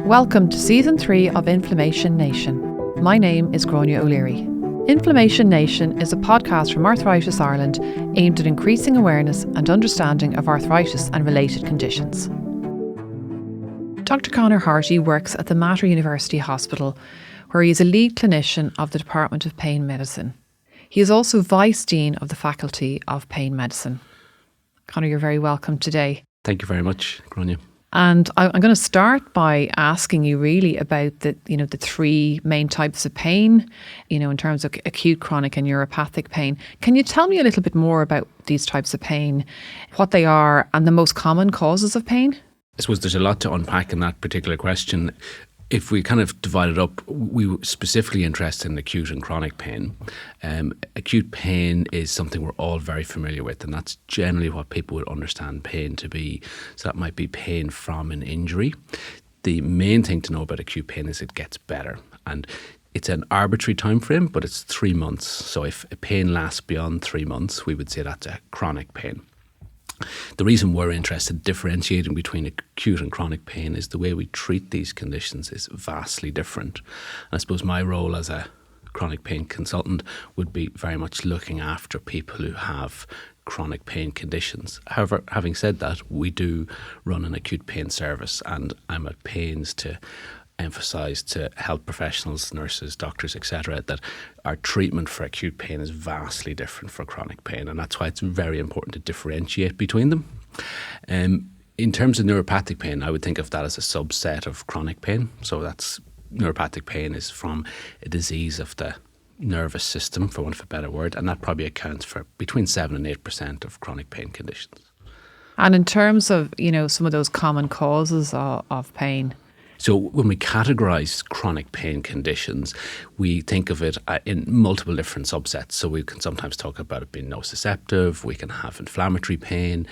Welcome to Season 3 of Inflammation Nation. My name is Gráinne O'Leary. Inflammation Nation is a podcast from Arthritis Ireland aimed at increasing awareness and understanding of arthritis and related conditions. Dr Conor Hearty works at the Mater University Hospital, where he is a lead clinician of the Department of Pain Medicine. He is also Vice Dean of the Faculty of Pain Medicine. Conor, you're very welcome today. Thank you very much, Gráinne. And I'm going to start by asking you really about the three main types of pain, in terms of acute, chronic and neuropathic pain. Can you tell me a little bit more about these types of pain, what they are and the most common causes of pain? I suppose there's a lot to unpack in that particular question. If we kind of divide it up, we were specifically interested in acute and chronic pain. Acute pain is something we're all very familiar with, and that's generally what people would understand pain to be. So that might be pain from an injury. The main thing to know about acute pain is it gets better, and it's an arbitrary time frame, but it's 3 months. So if a pain lasts beyond 3 months, we would say that's a chronic pain. The reason we're interested in differentiating between acute and chronic pain is the way we treat these conditions is vastly different. And I suppose my role as a chronic pain consultant would be very much looking after people who have chronic pain conditions. However, having said that, we do run an acute pain service, and I'm at pains to emphasise to health professionals, nurses, doctors, etc., that our treatment for acute pain is vastly different for chronic pain, and that's why it's very important to differentiate between them. In terms of neuropathic pain, I would think of that as a subset of chronic pain. So that's neuropathic pain is from a disease of the nervous system, for want of a better word, and that probably accounts for between 7 and 8% of chronic pain conditions. And in terms of, some of those common causes of pain, so when we categorise chronic pain conditions, we think of it in multiple different subsets. So we can sometimes talk about it being nociceptive, we can have inflammatory pain,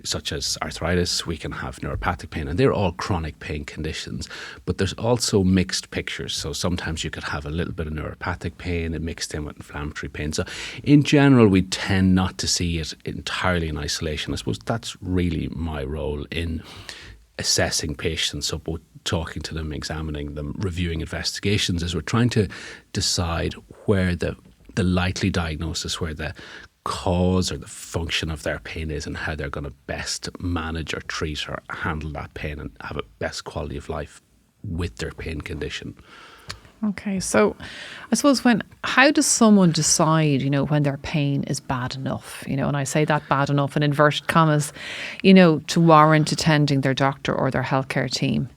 such as arthritis, we can have neuropathic pain, and they're all chronic pain conditions. But there's also mixed pictures. So sometimes you could have a little bit of neuropathic pain and mixed in with inflammatory pain. So in general, we tend not to see it entirely in isolation. I suppose that's really my role in assessing patients, so both talking to them, examining them, reviewing investigations, as we're trying to decide where the likely diagnosis, where the cause or the function of their pain is, and how they're going to best manage or treat or handle that pain and have a best quality of life with their pain condition. Okay, so I suppose how does someone decide, when their pain is bad enough, and I say that bad enough in inverted commas, to warrant attending their doctor or their healthcare team?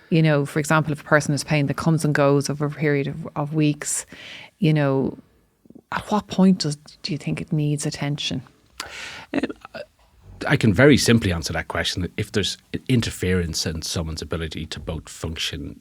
For example, if a person has pain that comes and goes over a period of weeks, at what point do you think it needs attention? I can very simply answer that question. If there's interference in someone's ability to both function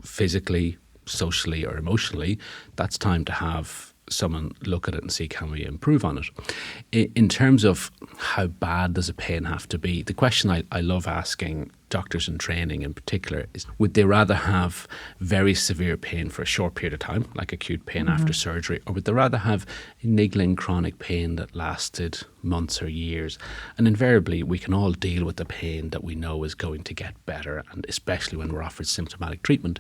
physically, socially or emotionally, that's time to have someone look at it and see, can we improve on it? In terms of how bad does a pain have to be, the question I love asking doctors in training in particular is, would they rather have very severe pain for a short period of time, like acute pain after surgery, or would they rather have niggling chronic pain that lasted months or years? And invariably, we can all deal with the pain that we know is going to get better, and especially when we're offered symptomatic treatment.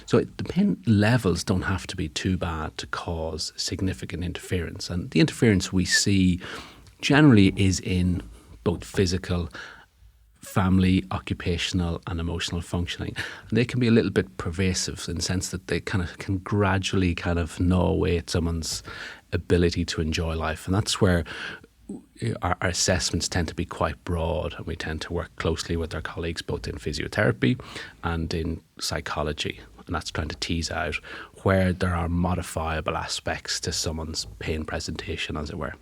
So the pain levels don't have to be too bad to cause significant interference. And the interference we see generally is in both physical, family, occupational and emotional functioning. And they can be a little bit pervasive in the sense that they kind of can gradually kind of gnaw away at someone's ability to enjoy life. And that's where our assessments tend to be quite broad, and we tend to work closely with our colleagues both in physiotherapy and in psychology. And that's trying to tease out where there are modifiable aspects to someone's pain presentation, as it were.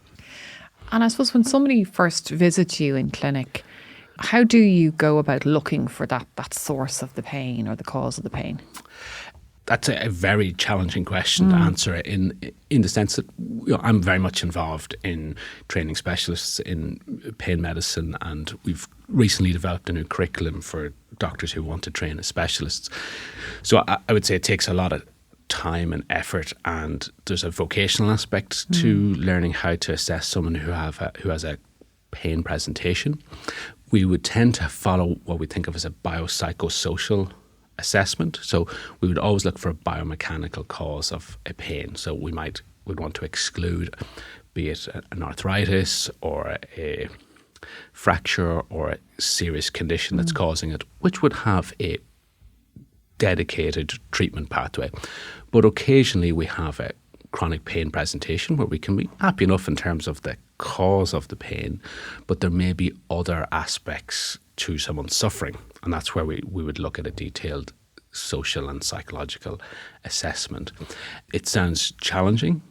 And I suppose when somebody first visits you in clinic, how do you go about looking for that source of the pain or the cause of the pain? That's a very challenging question to answer in the sense that I'm very much involved in training specialists in pain medicine, and we've recently developed a new curriculum for doctors who want to train as specialists. So I would say it takes a lot of time and effort, and there's a vocational aspect to learning how to assess someone who has a pain presentation. We would tend to follow what we think of as a biopsychosocial assessment. So we would always look for a biomechanical cause of a pain. So we'd want to exclude, be it an arthritis or a fracture or a serious condition that's causing it, which would have a dedicated treatment pathway. But occasionally we have a chronic pain presentation where we can be happy enough in terms of the cause of the pain, but there may be other aspects to someone's suffering, and that's where we would look at a detailed social and psychological assessment. It sounds challenging,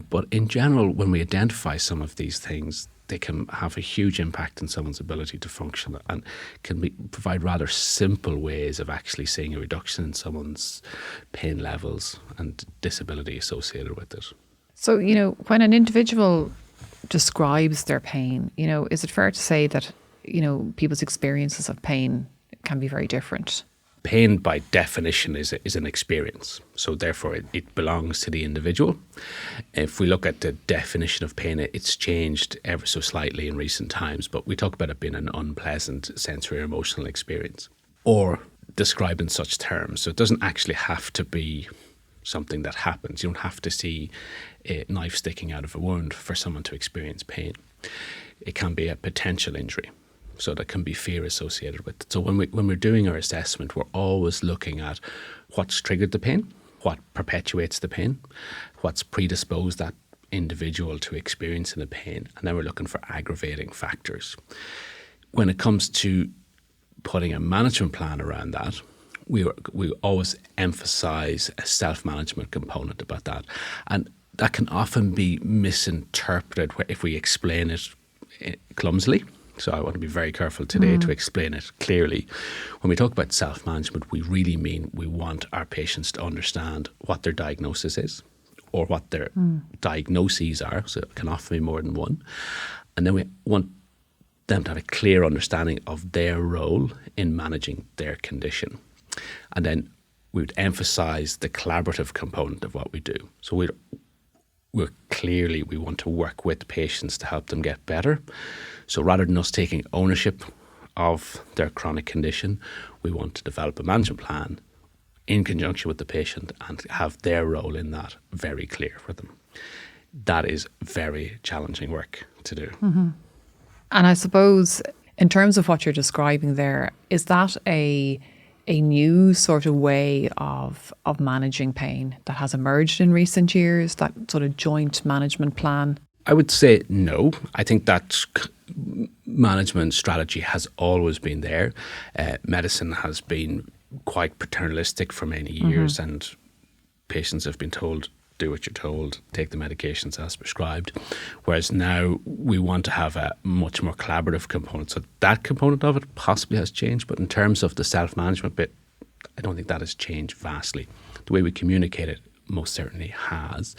but in general, when we identify some of these things, they can have a huge impact on someone's ability to function and provide rather simple ways of actually seeing a reduction in someone's pain levels and disability associated with it. So, when an individual describes their pain, is it fair to say that, people's experiences of pain can be very different? Pain, by definition, is an experience. So therefore, it belongs to the individual. If we look at the definition of pain, it's changed ever so slightly in recent times, but we talk about it being an unpleasant sensory or emotional experience, or described in such terms. So it doesn't actually have to be something that happens. You don't have to see a knife sticking out of a wound for someone to experience pain. It can be a potential injury. So there can be fear associated with it. So when we're doing our assessment, we're always looking at what's triggered the pain, what perpetuates the pain, what's predisposed that individual to experiencing the pain, and then we're looking for aggravating factors. When it comes to putting a management plan around that, we always emphasise a self-management component about that. And that can often be misinterpreted if we explain it clumsily. So I want to be very careful today to explain it clearly. When we talk about self-management, we really mean we want our patients to understand what their diagnosis is or what their diagnoses are. So it can often be more than one. And then we want them to have a clear understanding of their role in managing their condition. And then we would emphasise the collaborative component of what we do. So we want to work with patients to help them get better. So rather than us taking ownership of their chronic condition, we want to develop a management plan in conjunction with the patient and have their role in that very clear for them. That is very challenging work to do. Mm-hmm. And I suppose in terms of what you're describing there, is that a new sort of way of managing pain that has emerged in recent years, that sort of joint management plan? I would say no. I think that management strategy has always been there. Medicine has been quite paternalistic for many years, and patients have been told, do what you're told, take the medications as prescribed. Whereas now we want to have a much more collaborative component. So that component of it possibly has changed, but in terms of the self-management bit, I don't think that has changed vastly. The way we communicate it most certainly has,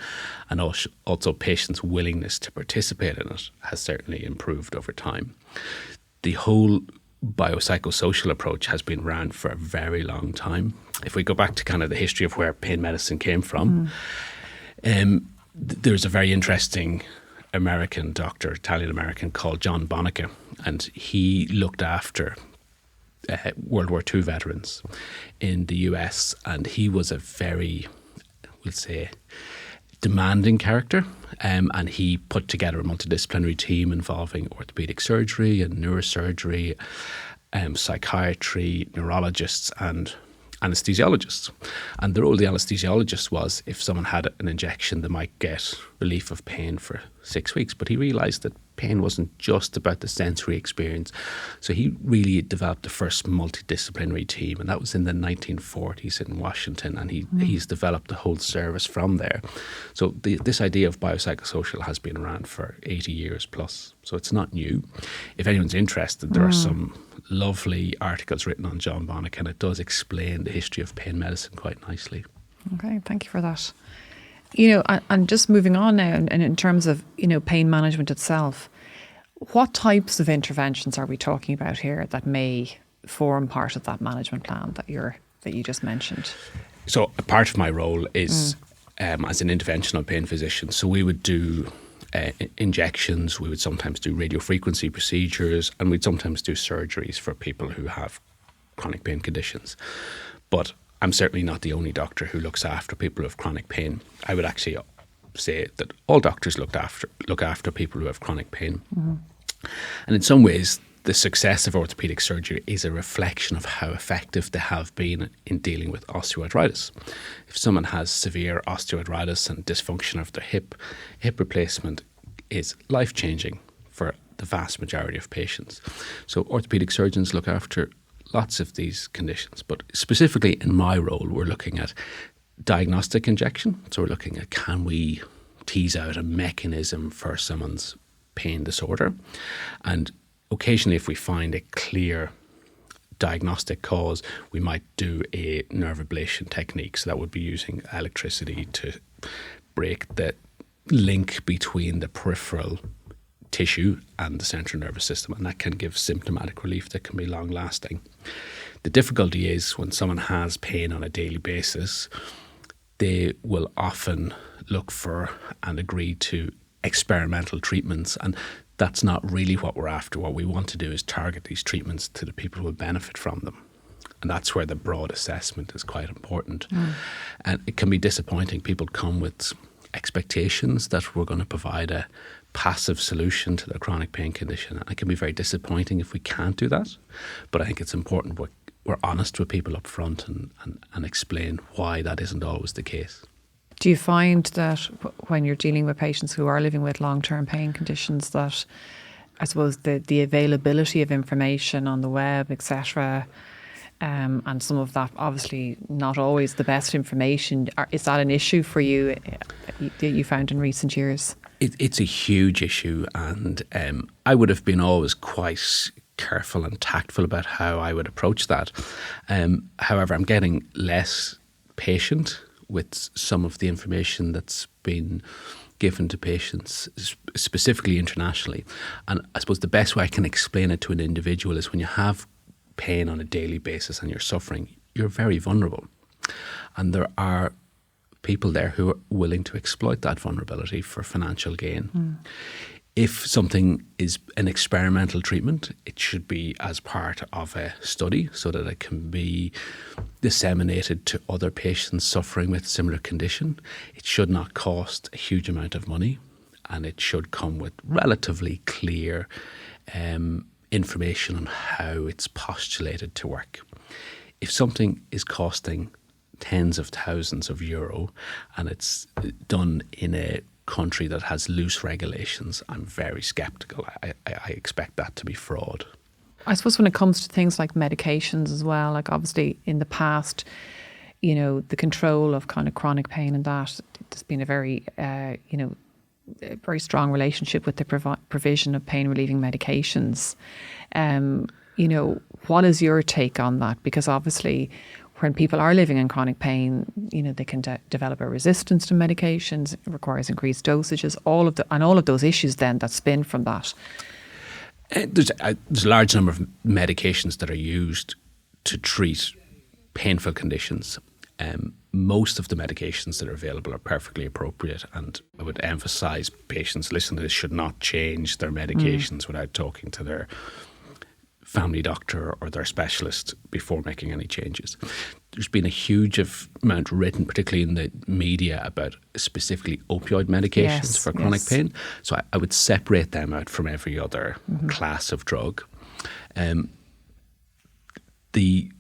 and also patients' willingness to participate in it has certainly improved over time. The whole biopsychosocial approach has been around for a very long time. If we go back to kind of the history of where pain medicine came from, there's a very interesting American doctor, Italian-American, called John Bonica, and he looked after World War II veterans in the US, and he was a very, we'll say, demanding character, and he put together a multidisciplinary team involving orthopedic surgery and neurosurgery, psychiatry, neurologists and anesthesiologists. And the role of the anesthesiologist was, if someone had an injection, they might get relief of pain for 6 weeks. But he realised that pain wasn't just about the sensory experience. So he really developed the first multidisciplinary team, and that was in the 1940s in Washington, and he's developed the whole service from there. So this idea of biopsychosocial has been around for 80 years plus, so it's not new. If anyone's interested, there are some lovely articles written on John Bonica, and it does explain the history of pain medicine quite nicely. Okay, thank you for that. And just moving on now, and in terms of, pain management itself, what types of interventions are we talking about here that may form part of that management plan that you just mentioned? So a part of my role is as an interventional pain physician. So we would do injections, we would sometimes do radiofrequency procedures, and we'd sometimes do surgeries for people who have chronic pain conditions. But I'm certainly not the only doctor who looks after people who have chronic pain. I would actually say that all doctors look after people who have chronic pain. Mm-hmm. And in some ways, the success of orthopaedic surgery is a reflection of how effective they have been in dealing with osteoarthritis. If someone has severe osteoarthritis and dysfunction of their hip replacement is life-changing for the vast majority of patients. So orthopaedic surgeons look after lots of these conditions, but specifically in my role, we're looking at diagnostic injection. So we're looking at, can we tease out a mechanism for someone's pain disorder? And occasionally, if we find a clear diagnostic cause, we might do a nerve ablation technique. So that would be using electricity to break the link between the peripheral tissue and the central nervous system, and that can give symptomatic relief that can be long lasting. The difficulty is when someone has pain on a daily basis, they will often look for and agree to experimental treatments, and that's not really what we're after. What we want to do is target these treatments to the people who will benefit from them. And that's where the broad assessment is quite important. And it can be disappointing. People come with expectations that we're going to provide a passive solution to their chronic pain condition. And it can be very disappointing if we can't do that. But I think it's important we're honest with people up front and explain why that isn't always the case. Do you find that when you're dealing with patients who are living with long-term pain conditions that, I suppose, the availability of information on the web, etc., and some of that obviously not always the best information, is that an issue for you that you found in recent years? It's a huge issue, and I would have been always quite careful and tactful about how I would approach that. However, I'm getting less patient with some of the information that's been given to patients, specifically internationally. And I suppose the best way I can explain it to an individual is when you have pain on a daily basis and you're suffering, you're very vulnerable. And there are people there who are willing to exploit that vulnerability for financial gain. If something is an experimental treatment, it should be as part of a study so that it can be disseminated to other patients suffering with similar condition. It should not cost a huge amount of money, and it should come with relatively clear information on how it's postulated to work. If something is costing tens of thousands of euro and it's done in a country that has loose regulations, I'm very sceptical. I expect that to be fraud. I suppose when it comes to things like medications as well, like obviously in the past, you know, the control of kind of chronic pain and that, there's been a very, a very strong relationship with the provision of pain relieving medications. You know, what is your take on that? Because obviously when people are living in chronic pain, you know, they can develop a resistance to medications. It requires increased dosages. All of those issues then that spin from that. There's a large number of medications that are used to treat painful conditions. Most of the medications that are available are perfectly appropriate, and I would emphasise patients listening to this should not change their medications without talking to their family doctor or their specialist before making any changes. There's been a huge amount written, particularly in the media, about specifically opioid medications for chronic pain. So I would separate them out from every other class of drug. The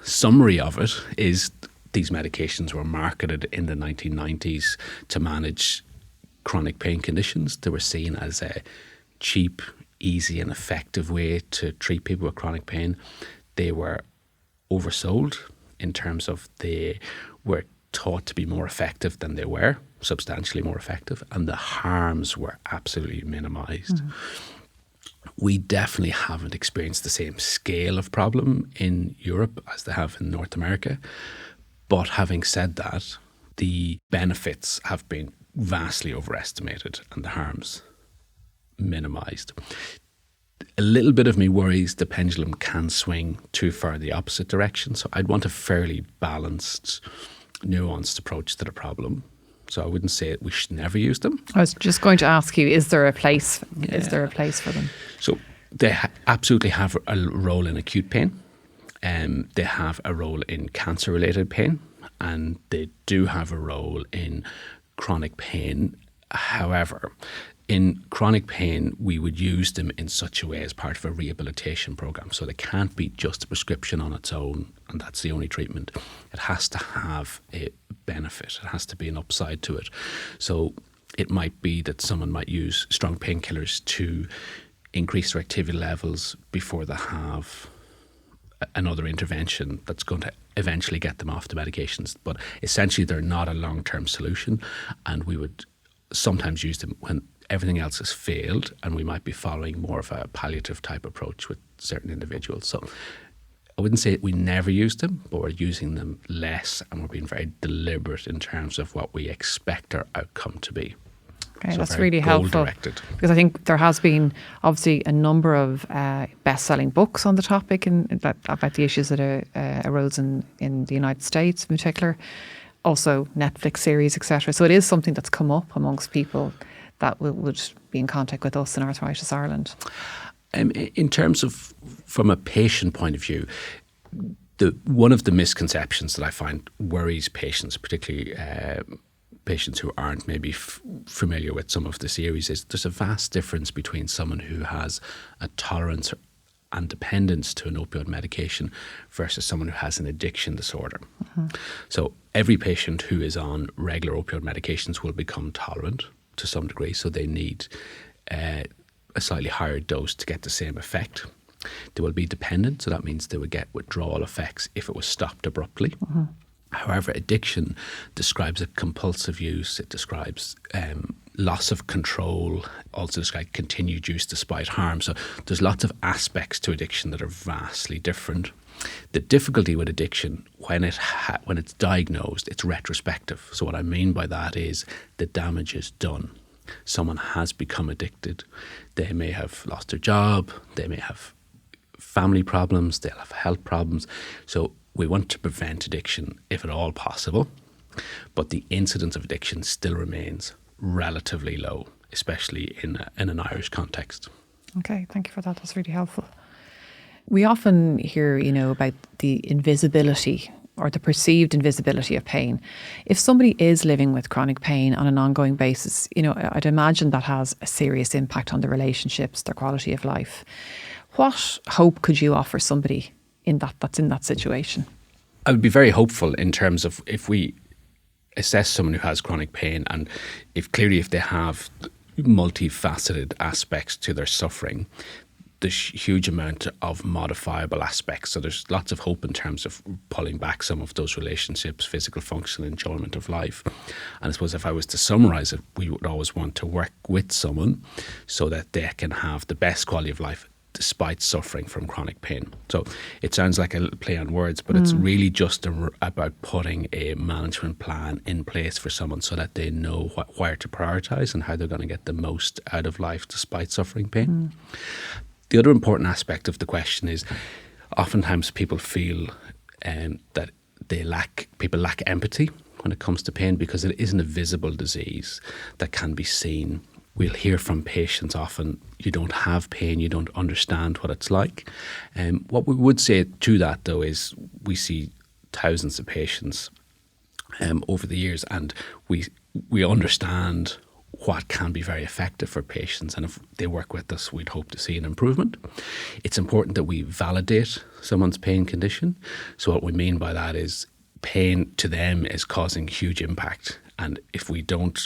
summary of it is these medications were marketed in the 1990s to manage chronic pain conditions. They were seen as a cheap, easy and effective way to treat people with chronic pain. They were oversold in terms of they were taught to be more effective than they were, substantially more effective, and the harms were absolutely minimised. We definitely haven't experienced the same scale of problem in Europe as they have in North America. But having said that, the benefits have been vastly overestimated and the harms minimised. A little bit of me worries the pendulum can swing too far the opposite direction. So I'd want a fairly balanced, nuanced approach to the problem. So I wouldn't say we should never use them. I was just going to ask you, is there a place? Yeah. Is there a place for them? So they absolutely have a role in acute pain. They have a role in cancer-related pain, and they do have a role in chronic pain. However, in chronic pain, we would use them in such a way as part of a rehabilitation program. So they can't be just a prescription on its own, and that's the only treatment. It has to have a benefit. It has to be an upside to it. So it might be that someone might use strong painkillers to increase their activity levels before they have another intervention that's going to eventually get them off the medications. But essentially, they're not a long-term solution, and we would sometimes use them when everything else has failed, and we might be following more of a palliative type approach with certain individuals. So I wouldn't say we never use them, but we're using them less, and we're being very deliberate in terms of what we expect our outcome to be. Okay, so that's really helpful, because I think there has been obviously a number of best-selling books on the topic about the issues that arose in the United States in particular, also Netflix series, etc. So it is something that's come up amongst people that would be in contact with us in Arthritis Ireland. In terms of, from a patient point of view, one of the misconceptions that I find worries patients, particularly patients who aren't maybe familiar with some of the series, is there's a vast difference between someone who has a tolerance and dependence to an opioid medication versus someone who has an addiction disorder. Mm-hmm. So every patient who is on regular opioid medications will become tolerant to some degree, so they need a slightly higher dose to get the same effect. They will be dependent, so that means they would get withdrawal effects if it was stopped abruptly. Mm-hmm. However, addiction describes a compulsive use. It describes loss of control, also describes continued use despite harm. So there's lots of aspects to addiction that are vastly different. The difficulty with addiction, when it's diagnosed, it's retrospective. So what I mean by that is the damage is done. Someone has become addicted. They may have lost their job. They may have family problems. They'll have health problems. So we want to prevent addiction if at all possible, but the incidence of addiction still remains relatively low, especially in an Irish context. Okay, thank you for that. That's really helpful. We often hear, about the invisibility or the perceived invisibility of pain. If somebody is living with chronic pain on an ongoing basis, I'd imagine that has a serious impact on their relationships, their quality of life. What hope could you offer somebody that's in that situation? I would be very hopeful in terms of if we assess someone who has chronic pain, and if they have multifaceted aspects to their suffering, there's huge amount of modifiable aspects. So there's lots of hope in terms of pulling back some of those relationships, physical function, enjoyment of life. And I suppose if I was to summarise it, we would always want to work with someone so that they can have the best quality of life despite suffering from chronic pain. So it sounds like a little play on words, but it's really just about putting a management plan in place for someone so that they know where to prioritise and how they're going to get the most out of life despite suffering pain. The other important aspect of the question is oftentimes people feel that people lack empathy when it comes to pain because it isn't a visible disease that can be seen. We'll hear from patients often, you don't have pain, you don't understand what it's like. What we would say to that, though, is we see thousands of patients over the years, and we understand what can be very effective for patients. And if they work with us, we'd hope to see an improvement. It's important that we validate someone's pain condition. So what we mean by that is pain to them is causing huge impact. And if we don't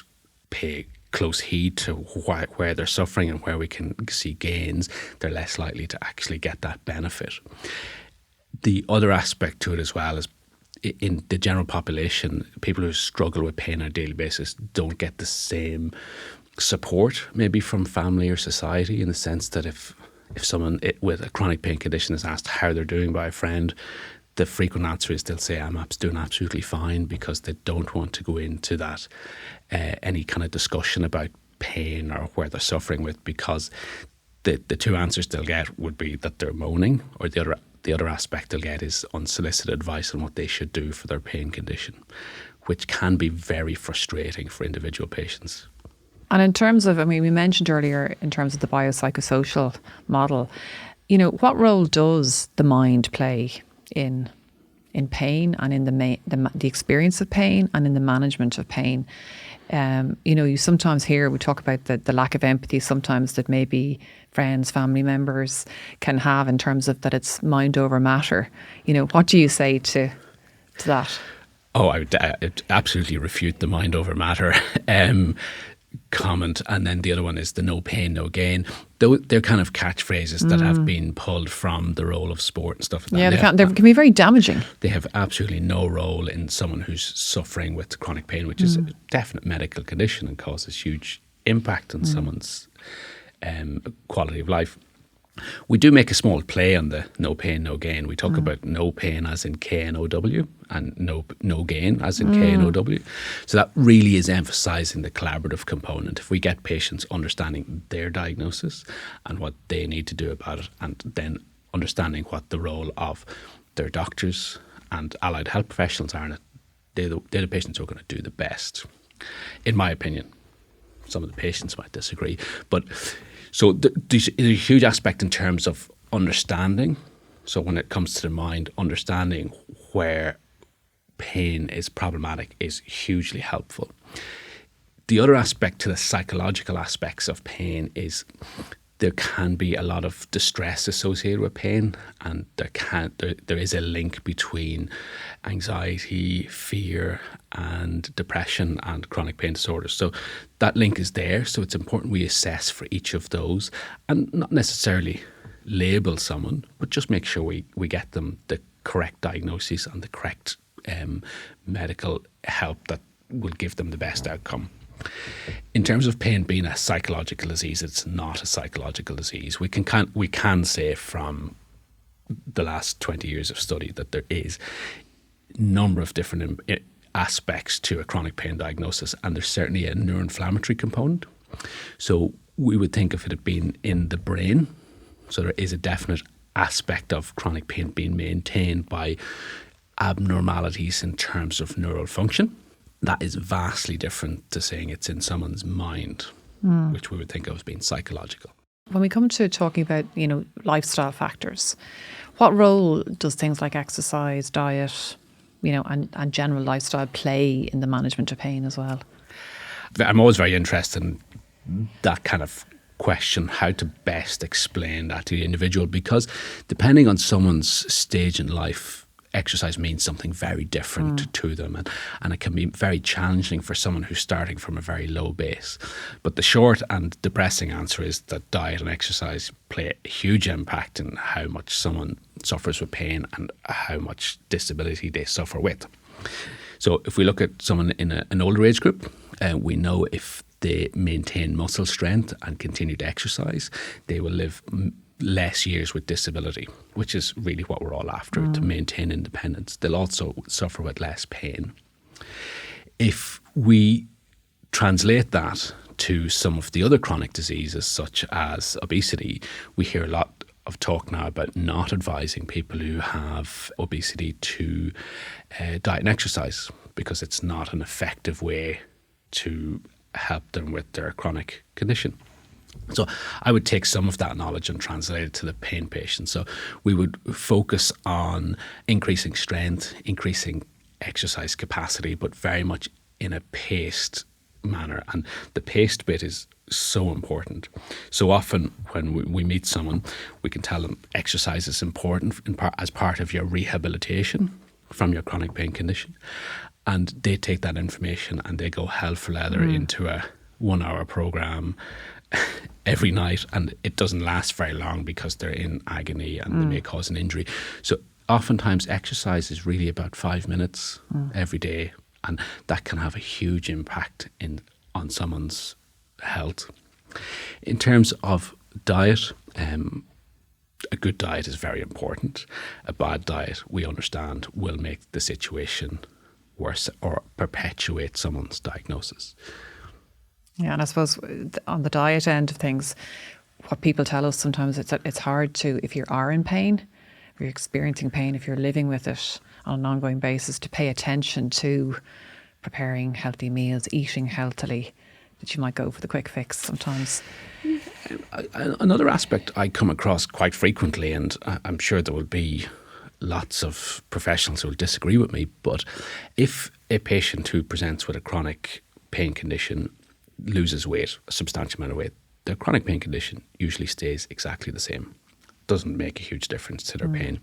pay close heed to where they're suffering and where we can see gains, they're less likely to actually get that benefit. The other aspect to it as well is in the general population, people who struggle with pain on a daily basis don't get the same support maybe from family or society, in the sense that if someone with a chronic pain condition is asked how they're doing by a friend, the frequent answer is they'll say, I'm doing absolutely fine, because they don't want to go into that any kind of discussion about pain or where they're suffering with, because the two answers they'll get would be that they're moaning, or the other aspect they'll get is unsolicited advice on what they should do for their pain condition, which can be very frustrating for individual patients. And in terms of, we mentioned earlier in terms of the biopsychosocial model, what role does the mind play in pain and in the experience of pain and in the management of pain. You sometimes hear, we talk about the lack of empathy sometimes that maybe friends, family members can have in terms of that it's mind over matter. What do you say to that? Oh, I would absolutely refute the mind over matter comment. And then the other one is the no pain, no gain. They're kind of catchphrases that have been pulled from the role of sport and stuff like that. Yeah, they can be very damaging. They have absolutely no role in someone who's suffering with chronic pain, which is a definite medical condition and causes huge impact on someone's quality of life. We do make a small play on the no pain, no gain. We talk about no pain as in K-N-O-W and no gain as in K-N-O-W. So that really is emphasising the collaborative component. If we get patients understanding their diagnosis and what they need to do about it, and then understanding what the role of their doctors and allied health professionals are in it, they're the patients who are going to do the best, in my opinion. Some of the patients might disagree, but so there's a huge aspect in terms of understanding. So when it comes to the mind, understanding where pain is problematic is hugely helpful. The other aspect to the psychological aspects of pain is there can be a lot of distress associated with pain, and there is a link between anxiety, fear and depression and chronic pain disorders. So that link is there, so it's important we assess for each of those and not necessarily label someone, but just make sure we get them the correct diagnosis and the correct medical help that will give them the best outcome. In terms of pain being a psychological disease, it's not a psychological disease. We can say from the last 20 years of study that there is a number of different aspects to a chronic pain diagnosis, and there's certainly a neuroinflammatory component. So we would think of it being in the brain. So there is a definite aspect of chronic pain being maintained by abnormalities in terms of neural function. That is vastly different to saying it's in someone's mind, which we would think of as being psychological. When we come to talking about, lifestyle factors, what role does things like exercise, diet, and general lifestyle play in the management of pain as well? I'm always very interested in that kind of question, how to best explain that to the individual, because depending on someone's stage in life, exercise means something very different to them, and it can be very challenging for someone who's starting from a very low base. But the short and depressing answer is that diet and exercise play a huge impact in how much someone suffers with pain and how much disability they suffer with. So if we look at someone in an older age group, we know if they maintain muscle strength and continue to exercise, they will live less years with disability, which is really what we're all after, to maintain independence. They'll also suffer with less pain. If we translate that to some of the other chronic diseases, such as obesity, we hear a lot of talk now about not advising people who have obesity to diet and exercise, because it's not an effective way to help them with their chronic condition. So I would take some of that knowledge and translate it to the pain patient. So we would focus on increasing strength, increasing exercise capacity, but very much in a paced manner. And the paced bit is so important. So often when we meet someone, we can tell them exercise is important as part of your rehabilitation from your chronic pain condition. And they take that information and they go hell for leather into a 1 hour program every night, and it doesn't last very long because they're in agony and they may cause an injury. So oftentimes exercise is really about 5 minutes every day, and that can have a huge impact on someone's health. In terms of diet, a good diet is very important. A bad diet, we understand, will make the situation worse or perpetuate someone's diagnosis. Yeah, and I suppose on the diet end of things, what people tell us sometimes, it's hard to, if you are in pain, if you're experiencing pain, if you're living with it on an ongoing basis, to pay attention to preparing healthy meals, eating healthily, that you might go for the quick fix sometimes. Another Another aspect I come across quite frequently, and I'm sure there will be lots of professionals who will disagree with me, but if a patient who presents with a chronic pain condition loses weight, a substantial amount of weight, their chronic pain condition usually stays exactly the same. Doesn't make a huge difference to their pain.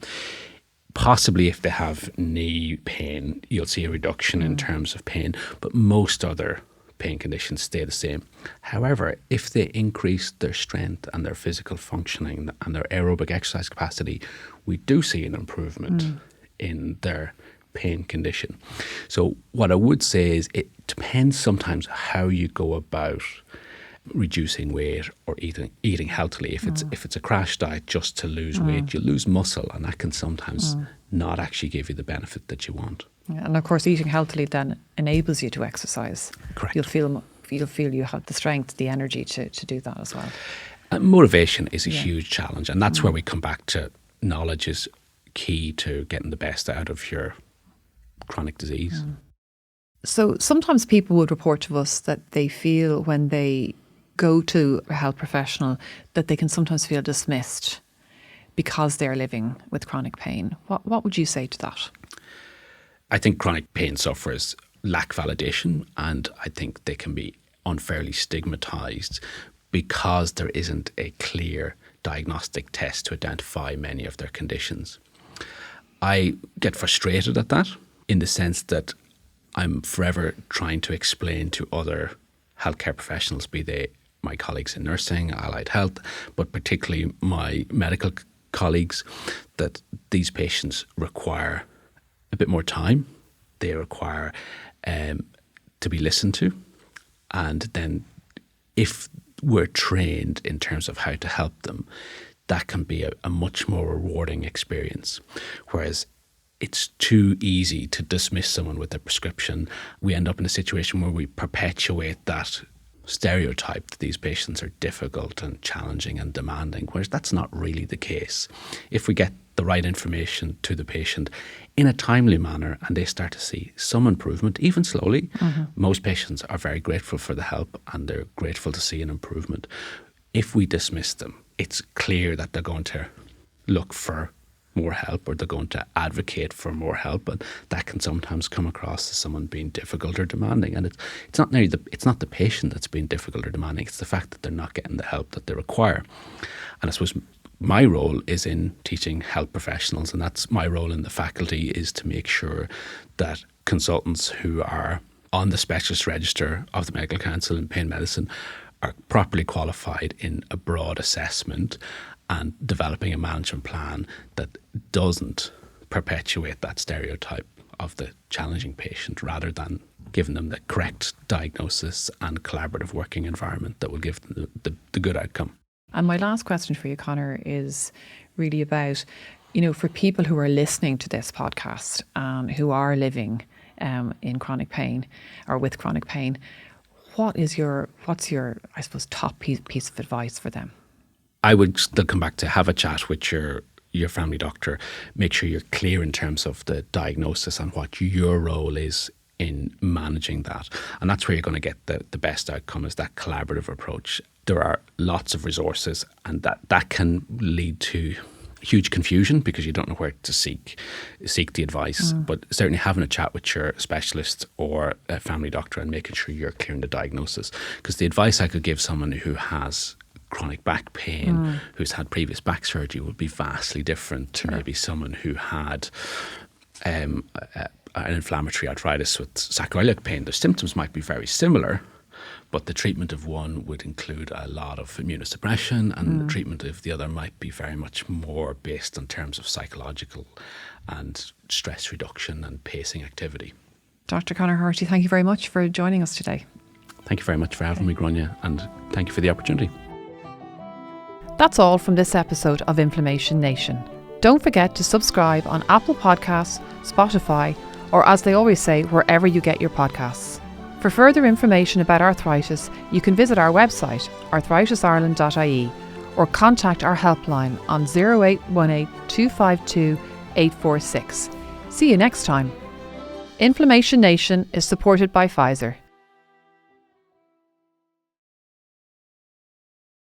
Possibly if they have knee pain, you'll see a reduction in terms of pain, but most other pain conditions stay the same. However, if they increase their strength and their physical functioning and their aerobic exercise capacity, we do see an improvement in their pain condition. So what I would say is it depends sometimes how you go about reducing weight or eating healthily. If it's a crash diet just to lose weight, you lose muscle, and that can sometimes not actually give you the benefit that you want. Yeah, and of course, eating healthily then enables you to exercise. Correct. You'll feel you have the strength, the energy to do that as well. Motivation is a huge challenge, and that's where we come back to knowledge is key to getting the best out of your chronic disease. So sometimes people would report to us that they feel when they go to a health professional that they can sometimes feel dismissed because they're living with chronic pain. What would you say to that? I think chronic pain sufferers lack validation, and I think they can be unfairly stigmatised because there isn't a clear diagnostic test to identify many of their conditions. I get frustrated at that in the sense that I'm forever trying to explain to other healthcare professionals, be they my colleagues in nursing, allied health, but particularly my medical colleagues, that these patients require a bit more time. They require to be listened to. And then if we're trained in terms of how to help them, that can be a much more rewarding experience. Whereas it's too easy to dismiss someone with a prescription. We end up in a situation where we perpetuate that stereotype that these patients are difficult and challenging and demanding, whereas that's not really the case. If we get the right information to the patient in a timely manner and they start to see some improvement, even slowly, most patients are very grateful for the help and they're grateful to see an improvement. If we dismiss them, it's clear that they're going to look for more help or they're going to advocate for more help, and that can sometimes come across as someone being difficult or demanding. And it's not the patient that's being difficult or demanding, it's the fact that they're not getting the help that they require. And I suppose my role is in teaching health professionals, and that's my role in the faculty, is to make sure that consultants who are on the specialist register of the Medical Council in pain medicine are properly qualified in a broad assessment and developing a management plan that doesn't perpetuate that stereotype of the challenging patient, rather than giving them the correct diagnosis and collaborative working environment that will give them the good outcome. And my last question for you, Conor, is really about, for people who are listening to this podcast and who are living in chronic pain or with chronic pain, what's your, I suppose, top piece of advice for them? I would still come back to have a chat with your family doctor. Make sure you're clear in terms of the diagnosis and what your role is in managing that. And that's where you're going to get the best outcome, is that collaborative approach. There are lots of resources, and that can lead to huge confusion because you don't know where to seek the advice. But certainly having a chat with your specialist or a family doctor and making sure you're clear in the diagnosis. Because the advice I could give someone who has chronic back pain, who's had previous back surgery, would be vastly different to maybe someone who had an inflammatory arthritis with sacroiliac pain. The symptoms might be very similar, but the treatment of one would include a lot of immunosuppression, and the treatment of the other might be very much more based in terms of psychological and stress reduction and pacing activity. Dr. Conor Hearty, thank you very much for joining us today. Thank you very much for having me, Gráinne, and thank you for the opportunity. That's all from this episode of Inflammation Nation. Don't forget to subscribe on Apple Podcasts, Spotify, or as they always say, wherever you get your podcasts. For further information about arthritis, you can visit our website, arthritisireland.ie, or contact our helpline on 0818 252 846. See you next time. Inflammation Nation is supported by Pfizer.